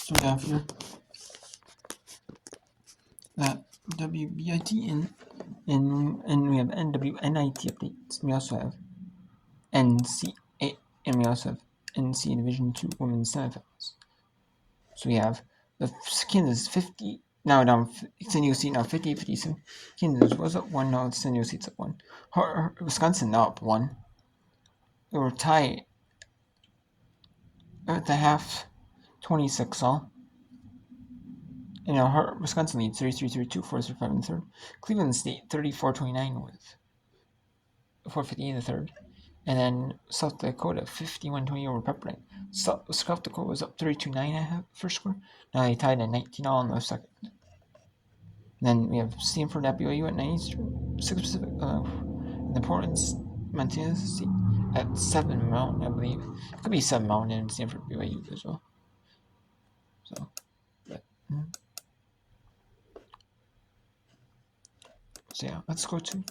So we have here that WBIT and we have NWNIT updates. We also have NCAA, and we also have NCAA Division II Women's Semifinals. So we have the Kansas 50 now down San Diego State now 58-57. Kansas was up 1, now San Diego State's up 1. Wisconsin now up 1. They were tied at the half, 26 all. And now Wisconsin leads 33-32, 4-5 in the third. Cleveland State 34-29 with 4:50 in the third. And then South Dakota 51-20 over Pepperdine. South Dakota was up 32-9 at first score. Now they tied at 19 all in the second. And then we have Stanford at BYU at 9 Eastern, 6 Pacific. And the Portland's Montana State at 7 Mountain, I believe. It could be 7 Mountain and Stanford BYU as well. So, but, so yeah, let's go to.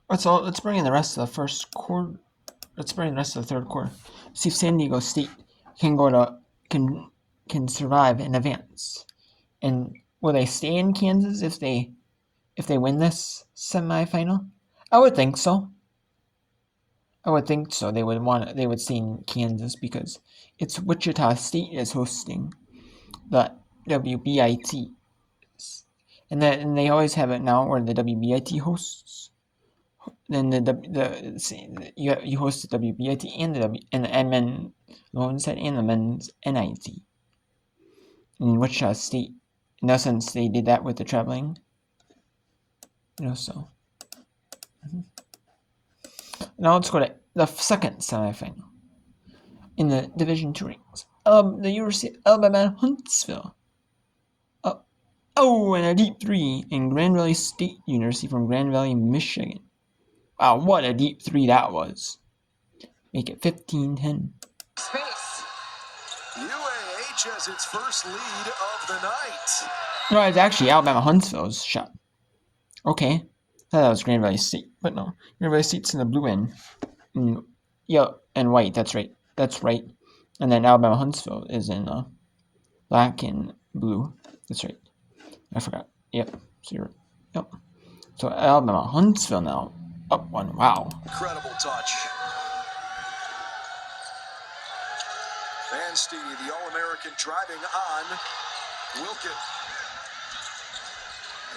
Let's bring in the rest of the first quarter. Let's bring in the rest of the third quarter. See if San Diego State can survive and advance. And will they stay in Kansas if they win this semifinal? I would think so. They would stay in Kansas because it's Wichita State is hosting the WBIT. And they always have it now where the WBIT hosts. Then you host the WBIT and the women's side and the men's NIT in Wichita State. In essence, they did that with the traveling. So. Now let's go to the second semifinal in the Division II rings. The University of Alabama Huntsville. And a deep three in Grand Valley State University from Grand Valley, Michigan. Wow, what a deep three that was. Make it 15-10. Space. UAH has its first lead of the night. No, it's actually Alabama Huntsville's shot. Okay. I thought that was Grand Valley State, but no. Grand Valley State's in the blue end. And white, that's right. And then Alabama Huntsville is in black and blue. That's right. I forgot. Yep. So you're right. Yep. So Alabama Huntsville now up 1. Wow. Incredible touch. Van Stee, the All-American, driving on Wilkin.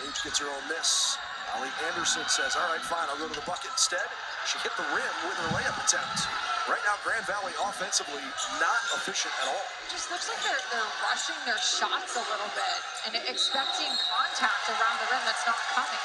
Page gets her own miss. Ali Anderson says, all right, fine, I'll go to the bucket instead. She hit the rim with her layup attempt. Right now, Grand Valley offensively not efficient at all. It just looks like they're rushing their shots a little bit and expecting contact around the rim that's not coming.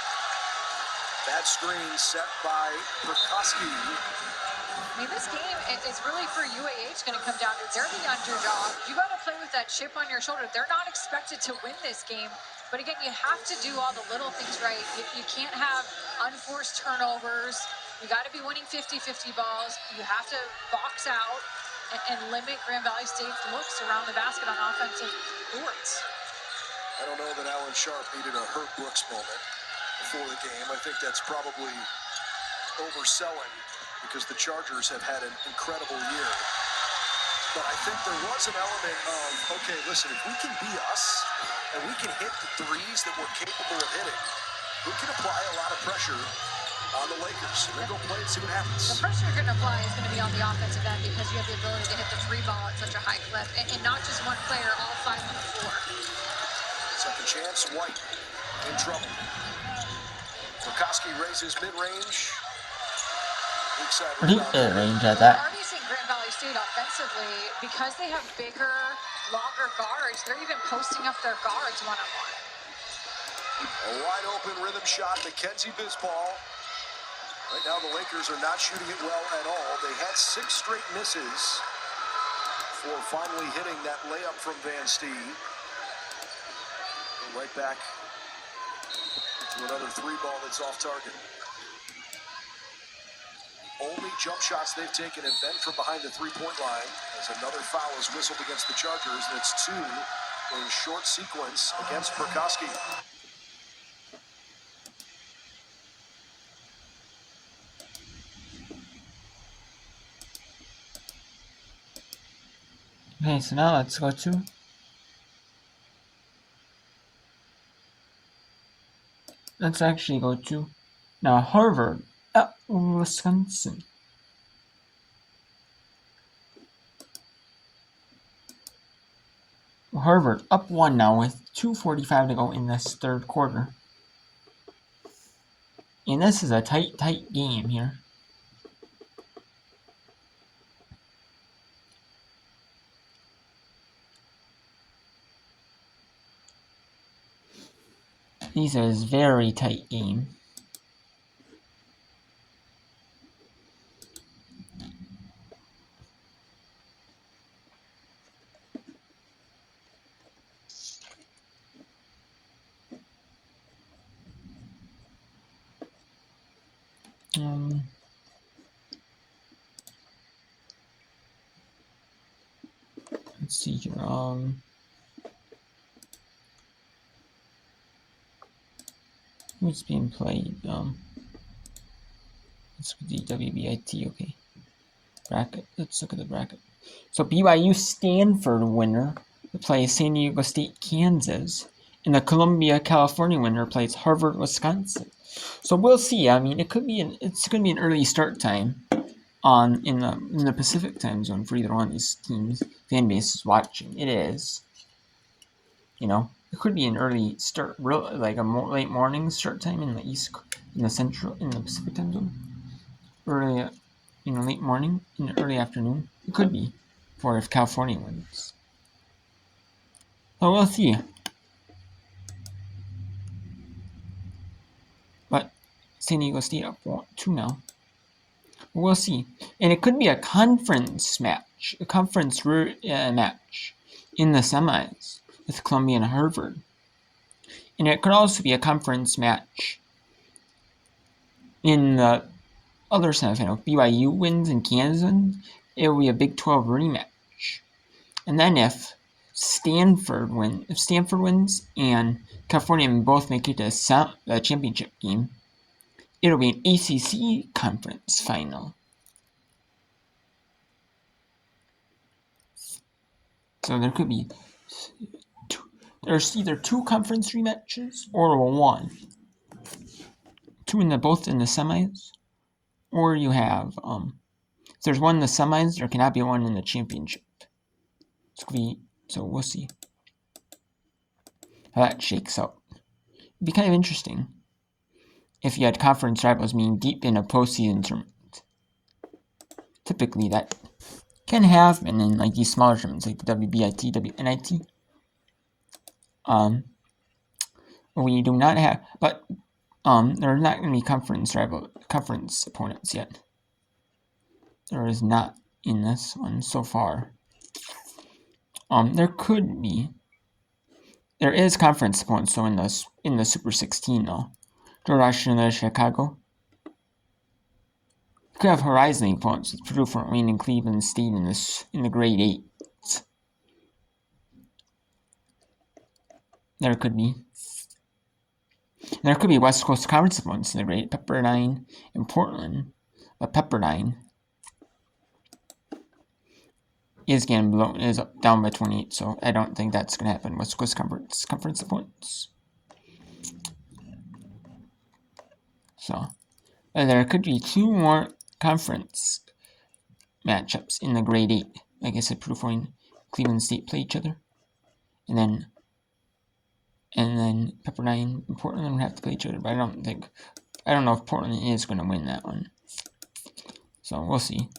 Bad screen set by Prikoski. I mean, this game is really for UAH going to come down to they're the underdog. You got to play with that chip on your shoulder. They're not expected to win this game. But again, you have to do all the little things right. You can't have unforced turnovers. You got to be winning 50-50 balls. You have to box out and limit Grand Valley State's looks around the basket on offensive boards. I don't know that Alan Sharp needed a Herb Brooks moment before the game. I think that's probably overselling because the Chargers have had an incredible year. But I think there was an element of, okay, listen, if we can be us and we can hit the threes that we're capable of hitting, we can apply a lot of pressure on the Lakers. And then go play and see what happens. The pressure you're going to apply is going to be on the offensive end because you have the ability to hit the three ball at such a high clip. And not just one player, all 5 on the floor. Second chance, White in trouble. Prikoski raises mid-range. Deep mid-range at that. We're already seeing Grand Valley State offensively, because they have bigger, longer guards, they're even posting up their guards one-on-one. A wide-open rhythm shot, Mackenzie Bisball. Right now the Lakers are not shooting it well at all. They had 6 straight misses before finally hitting that layup from Van Stee. Right back to another 3-ball that's off target. Only jump shots they've taken have been from behind the 3-point line, as another foul is whistled against the Chargers. That's 2 in short sequence against Prikoski. Okay, so now let's go to let's actually go to now Harvard at Wisconsin. Harvard up 1 now with 2:45 to go in this third quarter. And this is a tight game here. This is a very tight game. Let's see here. Who's being played? Let's look at the WBIT. Okay, bracket. Let's look at the bracket. So BYU Stanford winner plays San Diego State Kansas, and the Columbia California winner plays Harvard Wisconsin. So we'll see. I mean, it's going to be an early start time in the Pacific time zone for either one of these teams. Fan base is watching. It is. You know, it could be an early start, like a late morning start time in the Pacific time zone. Early, late morning, in the early afternoon. It could be, for if California wins. So we'll see. But San Diego State up 2 now. We'll see. And it could be a conference match, match in the semis with Columbia and Harvard. And it could also be a conference match in the other semifinal. If BYU wins and Kansas wins, it will be a Big 12 rematch. And then if Stanford wins and California both make it to the championship game, it'll be an ACC conference final. So there could be there's either 2 conference rematches or 1. 2 both in the semis, or you have if there's 1 in the semis, there cannot be 1 in the championship. So we'll see how that shakes out. It'd be kind of interesting if you had conference rivals being deep in a postseason tournament. Typically, that can happen in like these smaller tournaments, like the WBIT, WNIT. We do not have, but there are not going to be conference opponents yet. There is not in this one so far. There could be. There is conference opponents, so in the Super 16 though. George Washington, Chicago. You could have Horizon opponents with Purdue, Fort Wayne, and Cleveland State in the grade 8. There could be. There could be West Coast Conference opponents in the grade 8, Pepperdine and Portland. But Pepperdine is down by 28, so I don't think that's going to happen. West Coast Conference opponents. So there could be 2 more conference matchups in the grade 8. Like I said, Purdue, Fort Wayne, Cleveland State play each other, and then Pepperdine and Portland would have to play each other. But I don't know if Portland is going to win that one. So we'll see.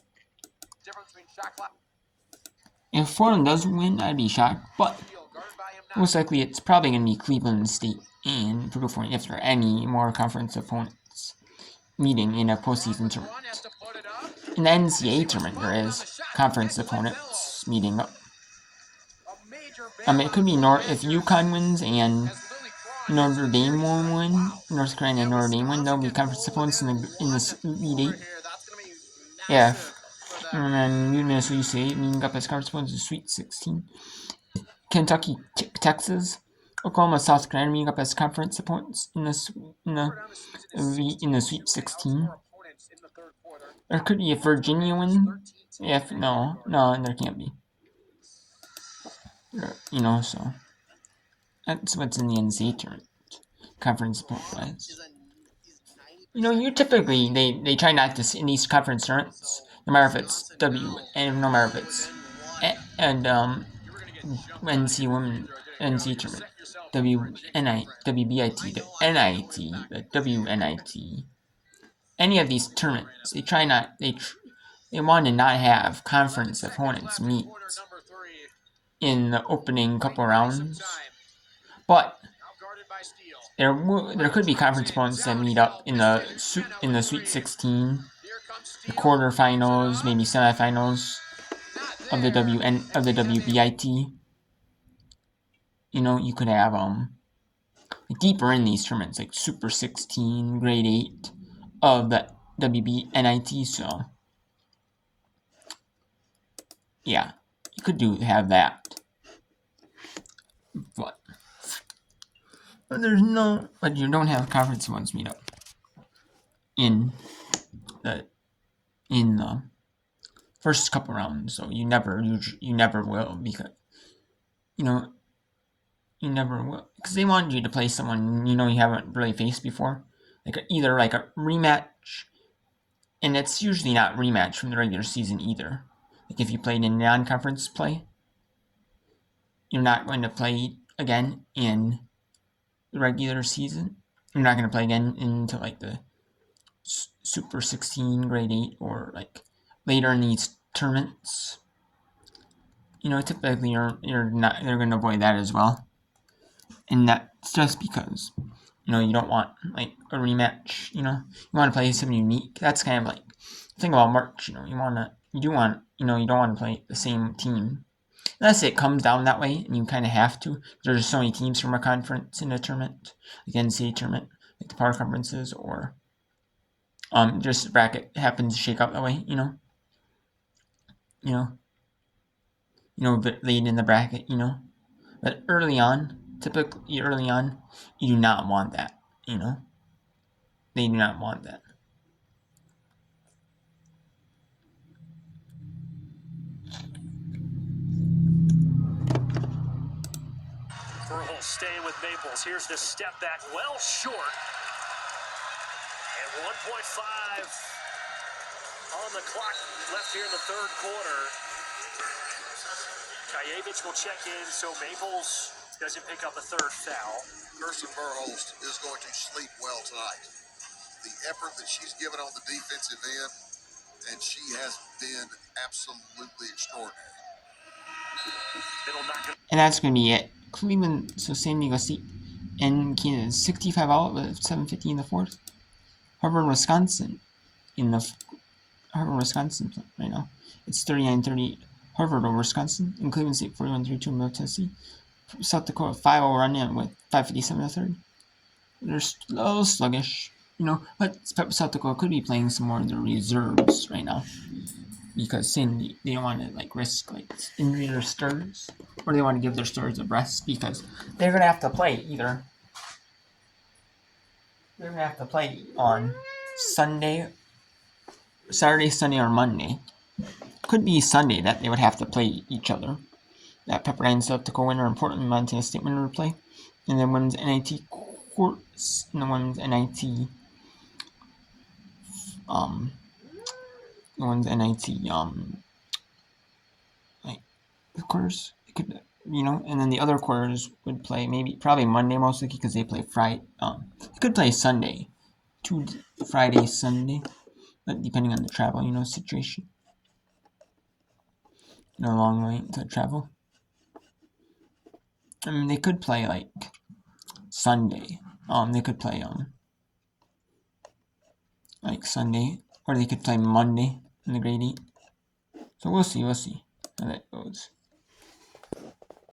If Portland doesn't win, I'd be shocked. But most likely, it's probably going to be Cleveland State and Purdue, Fort Wayne if there are any more conference opponents meeting in a postseason tournament. In the NCAA tournament, there is conference opponents meeting up. It could be if UConn wins and Notre Dame will win, North Carolina and Notre Dame win, there'll be conference opponents in the Elite 8. Yeah. And then Minnesota State meeting up as conference opponents in the Sweet 16. Kentucky, Texas, Oklahoma, South Carolina meeting up as conference opponents in the Sweet 16. There could be a Virginia win. No, there can't be. So that's what's in the NCAA tournament, conference wise. You typically they try not to in these conference tournaments, no matter if it's W and no matter if it's and NC women NC tournament, WNI, WBIT, the NIT, the WNIT, any of these tournaments, they try not they want to not have conference opponents meet in the opening couple rounds, but there could be conference opponents that meet up in the Sweet 16, the quarterfinals, maybe semifinals of the WBIT. You could have deeper in these tournaments, like Super 16, Grade 8 of the WBNIT. So yeah, you could have that, but you don't have conference ones meet up in the first couple rounds, so you never will, because you never will, because they want you to play someone you haven't really faced before, either like a rematch, and it's usually not rematch from the regular season either. Like if you played in non-conference play, you're not going to play again in the regular season. You're not going to play again into like the Super 16, Grade 8, or like later in these tournaments. Typically you're not. They're going to avoid that as well, and that's just because you don't want like a rematch. You want to play something unique. That's kind of like the thing about March. You don't want to play the same team. Unless it comes down that way, and you kind of have to. There's so many teams from a conference in a tournament, like NCAA tournament, like the power conferences, or just the bracket happens to shake out that way. But late in the bracket. But typically early on, you do not want that. They do not want that. Burhol staying with Maples. Here's the step back, well short. And 1.5 on the clock left here in the third quarter. Kayevich will check in, so Maples doesn't pick up a third foul. Kirsten Burholst is going to sleep well tonight. The effort that she's given on the defensive end, and she has been absolutely extraordinary. And that's going to be it. Cleveland, so San Diego State and Kansas, 65 all with 7:50 in the fourth. Harvard, Wisconsin, right now. It's 39-30 Harvard over Wisconsin, and Cleveland State 41-32 in Middle Tennessee. South Dakota 5-0 run in with 5:57 in the third. They're a little sluggish, but South Dakota could be playing some more of their reserves right now, because they don't want to risk injury their starters, or they want to give their starters a rest, because they're gonna have to play either. They're gonna have to play on Saturday, Sunday, or Monday. Could be Sunday that they would have to play each other. That Pepperdine, South Dakota winner, and Portland, Montana State winner would play, and then women's NIT courts, and the women's NIT the quarters, and then the other quarters would play probably Monday mostly, because they play Friday. They could play Sunday, Friday, Sunday, but depending on the travel, situation. A long way to travel. They could play Sunday. They could play Sunday, or they could play Monday in the Grade 8. So we'll see how that goes.